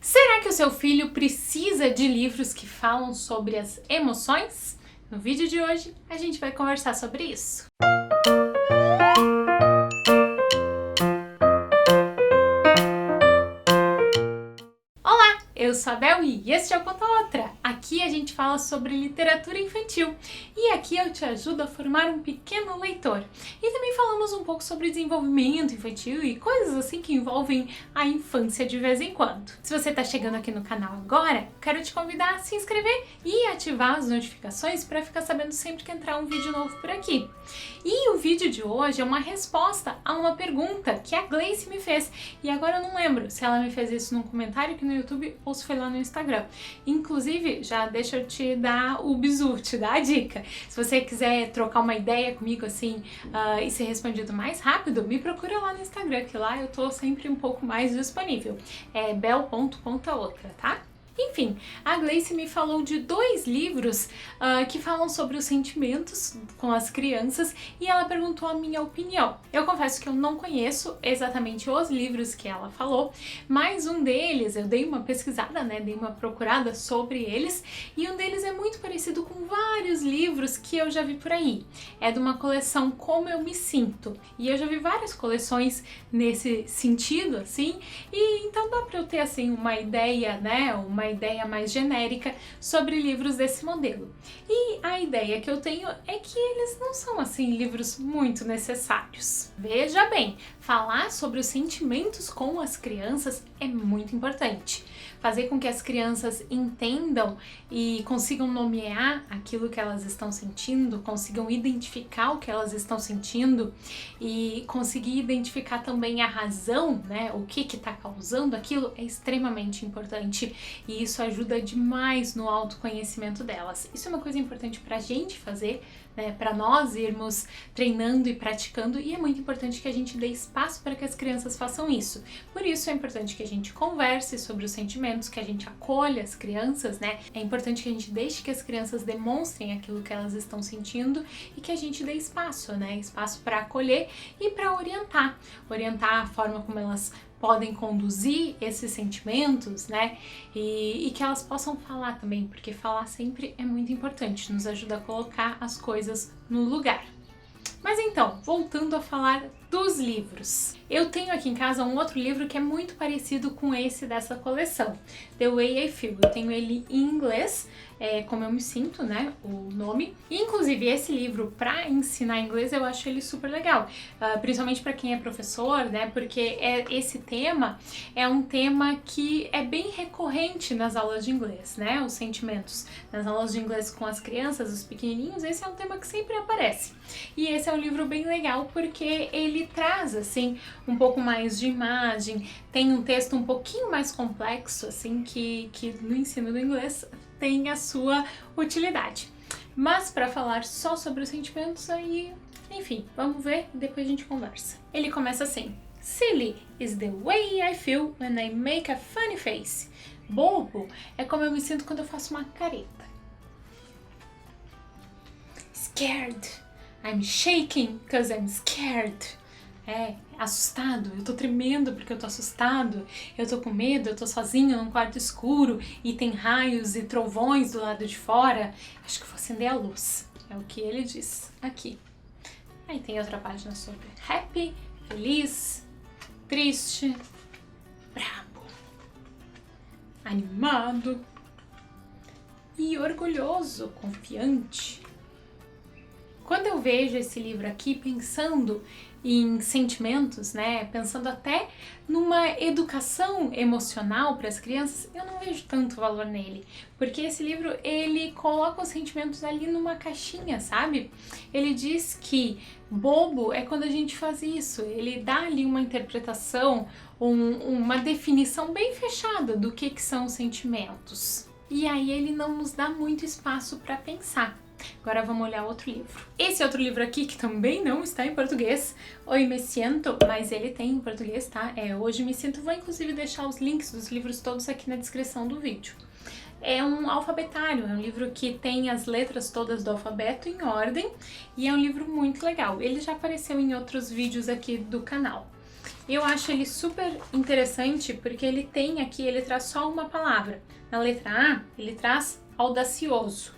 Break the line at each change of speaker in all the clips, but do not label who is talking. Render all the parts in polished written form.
Será que o seu filho precisa de livros que falam sobre as emoções? No vídeo de hoje, a gente vai conversar sobre isso. Olá, eu sou a Bel e este é o Conta Outra. Aqui a gente fala sobre literatura infantil e aqui eu te ajudo a formar um pequeno leitor. E também falamos um pouco sobre desenvolvimento infantil e coisas assim que envolvem a infância de vez em quando. Se você está chegando aqui no canal agora, quero te convidar a se inscrever e ativar as notificações para ficar sabendo sempre que entrar um vídeo novo por aqui. E o vídeo de hoje é uma resposta a uma pergunta que a Gleice me fez. E agora eu não lembro se ela me fez isso num comentário aqui no YouTube ou se foi lá no Instagram. Inclusive, já deixa eu te dar o bizu, te dar a dica. Se você quiser trocar uma ideia comigo assim e ser respondido mais rápido, me procura lá no Instagram, que lá eu tô sempre um pouco mais disponível. É bel.contaoutra, tá? Enfim, a Gleice me falou de dois livros que falam sobre os sentimentos com as crianças e ela perguntou a minha opinião. Eu confesso que eu não conheço exatamente os livros que ela falou, mas um deles, eu dei uma pesquisada, né, dei uma procurada sobre eles e um deles é muito parecido com vários livros que eu já vi por aí. É de uma coleção Como Eu Me Sinto e eu já vi várias coleções nesse sentido, assim, e então dá pra eu ter, assim, uma ideia, né, uma ideia mais genérica sobre livros desse modelo. E a ideia que eu tenho é que eles não são assim livros muito necessários. Veja bem, falar sobre os sentimentos com as crianças é muito importante. Fazer com que as crianças entendam e consigam nomear aquilo que elas estão sentindo, consigam identificar o que elas estão sentindo e conseguir identificar também a razão, né, o que está causando aquilo é extremamente importante e isso ajuda demais no autoconhecimento delas. Isso é uma coisa importante para a gente fazer, né, para nós irmos treinando e praticando, e é muito importante que a gente dê espaço para que as crianças façam isso. Por isso é importante que a gente converse sobre os sentimentos, que a gente acolha as crianças, né? É importante que a gente deixe que as crianças demonstrem aquilo que elas estão sentindo e que a gente dê espaço, né? Espaço para acolher e para orientar a forma como elas podem conduzir esses sentimentos, né? E que elas possam falar também, porque falar sempre é muito importante, nos ajuda a colocar as coisas no lugar. Mas então, voltando a falar dos livros. Eu tenho aqui em casa um outro livro que é muito parecido com esse dessa coleção, The Way I Feel. Eu tenho ele em inglês, Como Eu Me Sinto, né, o nome. E, inclusive, esse livro para ensinar inglês eu acho ele super legal, principalmente para quem é professor, né, porque esse tema é um tema que é bem recorrente nas aulas de inglês, né, os sentimentos. Nas aulas de inglês com as crianças, os pequenininhos, esse é um tema que sempre aparece. E esse é um livro bem legal porque ele traz, assim, um pouco mais de imagem, tem um texto um pouquinho mais complexo, assim, que no ensino do inglês tem a sua utilidade. Mas para falar só sobre os sentimentos, aí, enfim, vamos ver e depois a gente conversa. Ele começa assim: Silly is the way I feel when I make a funny face. Bobo é como eu me sinto quando eu faço uma careta. Scared. I'm shaking because I'm scared. Assustado, eu tô tremendo porque eu tô assustado, eu tô com medo, eu tô sozinho num quarto escuro e tem raios e trovões do lado de fora. Acho que eu vou acender a luz. É o que ele diz aqui. Aí tem outra página sobre happy, feliz, triste, brabo, animado e orgulhoso, confiante. Quando eu vejo esse livro aqui pensando em sentimentos, né, pensando até numa educação emocional para as crianças, eu não vejo tanto valor nele, porque esse livro, ele coloca os sentimentos ali numa caixinha, sabe? Ele diz que bobo é quando a gente faz isso, ele dá ali uma interpretação, uma definição bem fechada do que são os sentimentos. E aí ele não nos dá muito espaço para pensar. Agora vamos olhar outro livro. Esse outro livro aqui, que também não está em português, Hoy Me Siento, mas ele tem em português, tá? Hoje Me Sinto. Vou inclusive deixar os links dos livros todos aqui na descrição do vídeo. É um alfabetário, é um livro que tem as letras todas do alfabeto em ordem e é um livro muito legal. Ele já apareceu em outros vídeos aqui do canal. Eu acho ele super interessante porque ele tem aqui, ele traz só uma palavra. Na letra A, ele traz audacioso.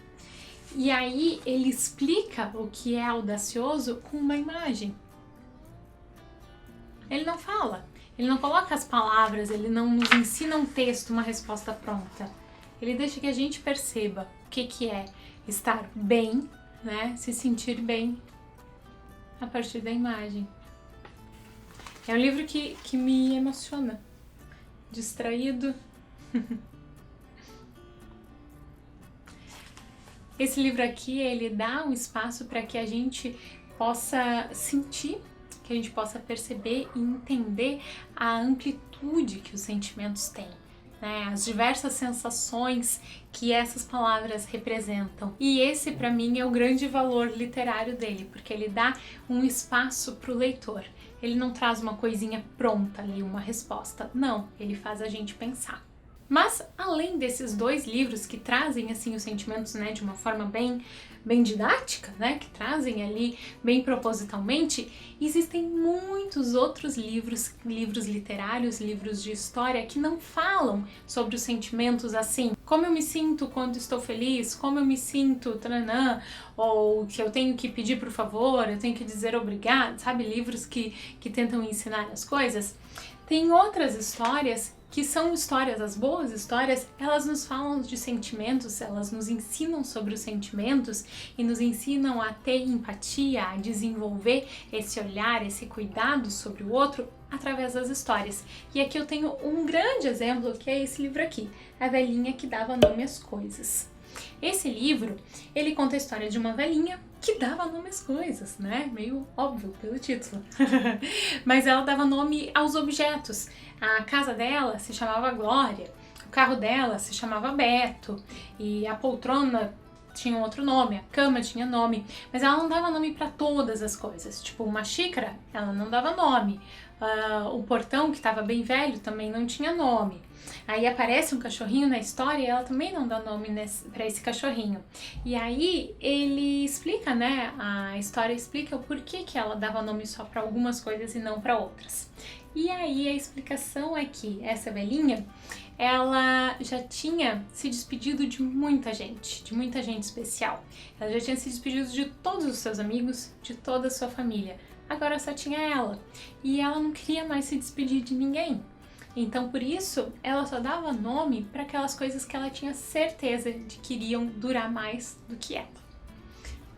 E aí ele explica o que é audacioso com uma imagem. Ele não fala, ele não coloca as palavras, ele não nos ensina um texto, uma resposta pronta. Ele deixa que a gente perceba o que é estar bem, né? Se sentir bem a partir da imagem. É um livro que me emociona. Distraído. Esse livro aqui, ele dá um espaço para que a gente possa sentir, que a gente possa perceber e entender a amplitude que os sentimentos têm, né? As diversas sensações que essas palavras representam. E esse, para mim, é o grande valor literário dele, porque ele dá um espaço para o leitor. Ele não traz uma coisinha pronta ali, uma resposta. Não, ele faz a gente pensar. Mas, além desses dois livros que trazem, assim, os sentimentos, né, de uma forma bem didática, né, que trazem ali bem propositalmente, existem muitos outros livros literários, livros de história que não falam sobre os sentimentos assim, como eu me sinto quando estou feliz, como eu me sinto, tranã, ou que eu tenho que pedir por favor, eu tenho que dizer obrigado, sabe, livros que tentam ensinar as coisas. Tem outras histórias que são histórias, as boas histórias, elas nos falam de sentimentos, elas nos ensinam sobre os sentimentos e nos ensinam a ter empatia, a desenvolver esse olhar, esse cuidado sobre o outro através das histórias. E aqui eu tenho um grande exemplo, que é esse livro aqui, A Velhinha que Dava Nome às Coisas. Esse livro, ele conta a história de uma velhinha que dava nome às coisas, né? Meio óbvio pelo título. Mas ela dava nome aos objetos. A casa dela se chamava Glória, o carro dela se chamava Beto, e a poltrona tinha um outro nome, a cama tinha nome, mas ela não dava nome para todas as coisas. Tipo, uma xícara, ela não dava nome. O portão, que estava bem velho, também não tinha nome. Aí aparece um cachorrinho na história e ela também não dá nome para esse cachorrinho. E aí ele explica, né? A história explica o porquê que ela dava nome só para algumas coisas e não para outras. E aí a explicação é que essa velhinha, ela já tinha se despedido de muita gente especial. Ela já tinha se despedido de todos os seus amigos, de toda a sua família. Agora só tinha ela. E ela não queria mais se despedir de ninguém. Então, por isso, ela só dava nome para aquelas coisas que ela tinha certeza de que iriam durar mais do que ela.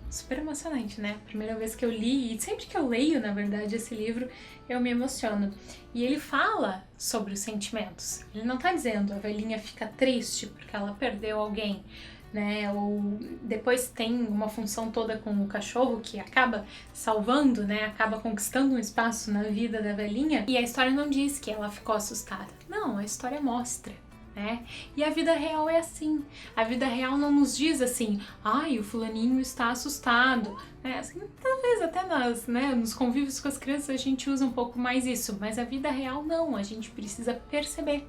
Super emocionante, né? Primeira vez que eu li, e sempre que eu leio, na verdade, esse livro, eu me emociono. E ele fala sobre os sentimentos. Ele não tá dizendo a velhinha fica triste porque ela perdeu alguém, né? Ou depois tem uma função toda com o cachorro que acaba salvando, né? Acaba conquistando um espaço na vida da velhinha. E a história não diz que ela ficou assustada. Não, a história mostra, né? E a vida real é assim. A vida real não nos diz assim, ai, o fulaninho está assustado, né? Assim, talvez até nós, né, nos convívios com as crianças a gente usa um pouco mais isso, mas a vida real não, a gente precisa perceber.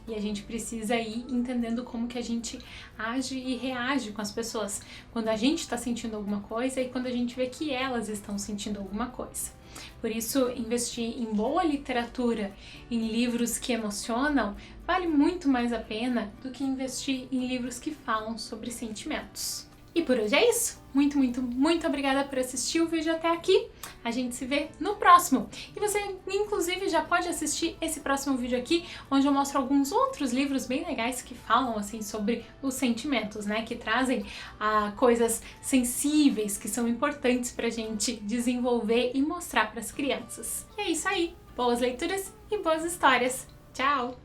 E a gente precisa ir entendendo como que a gente age e reage com as pessoas quando a gente está sentindo alguma coisa e quando a gente vê que elas estão sentindo alguma coisa. Por isso, investir em boa literatura, em livros que emocionam, vale muito mais a pena do que investir em livros que falam sobre sentimentos. E por hoje é isso. Muito, muito, muito obrigada por assistir o vídeo até aqui. A gente se vê no próximo. E você, inclusive, já pode assistir esse próximo vídeo aqui, onde eu mostro alguns outros livros bem legais que falam, assim, sobre os sentimentos, né? Que trazem coisas sensíveis, que são importantes pra gente desenvolver e mostrar pras crianças. E é isso aí. Boas leituras e boas histórias. Tchau!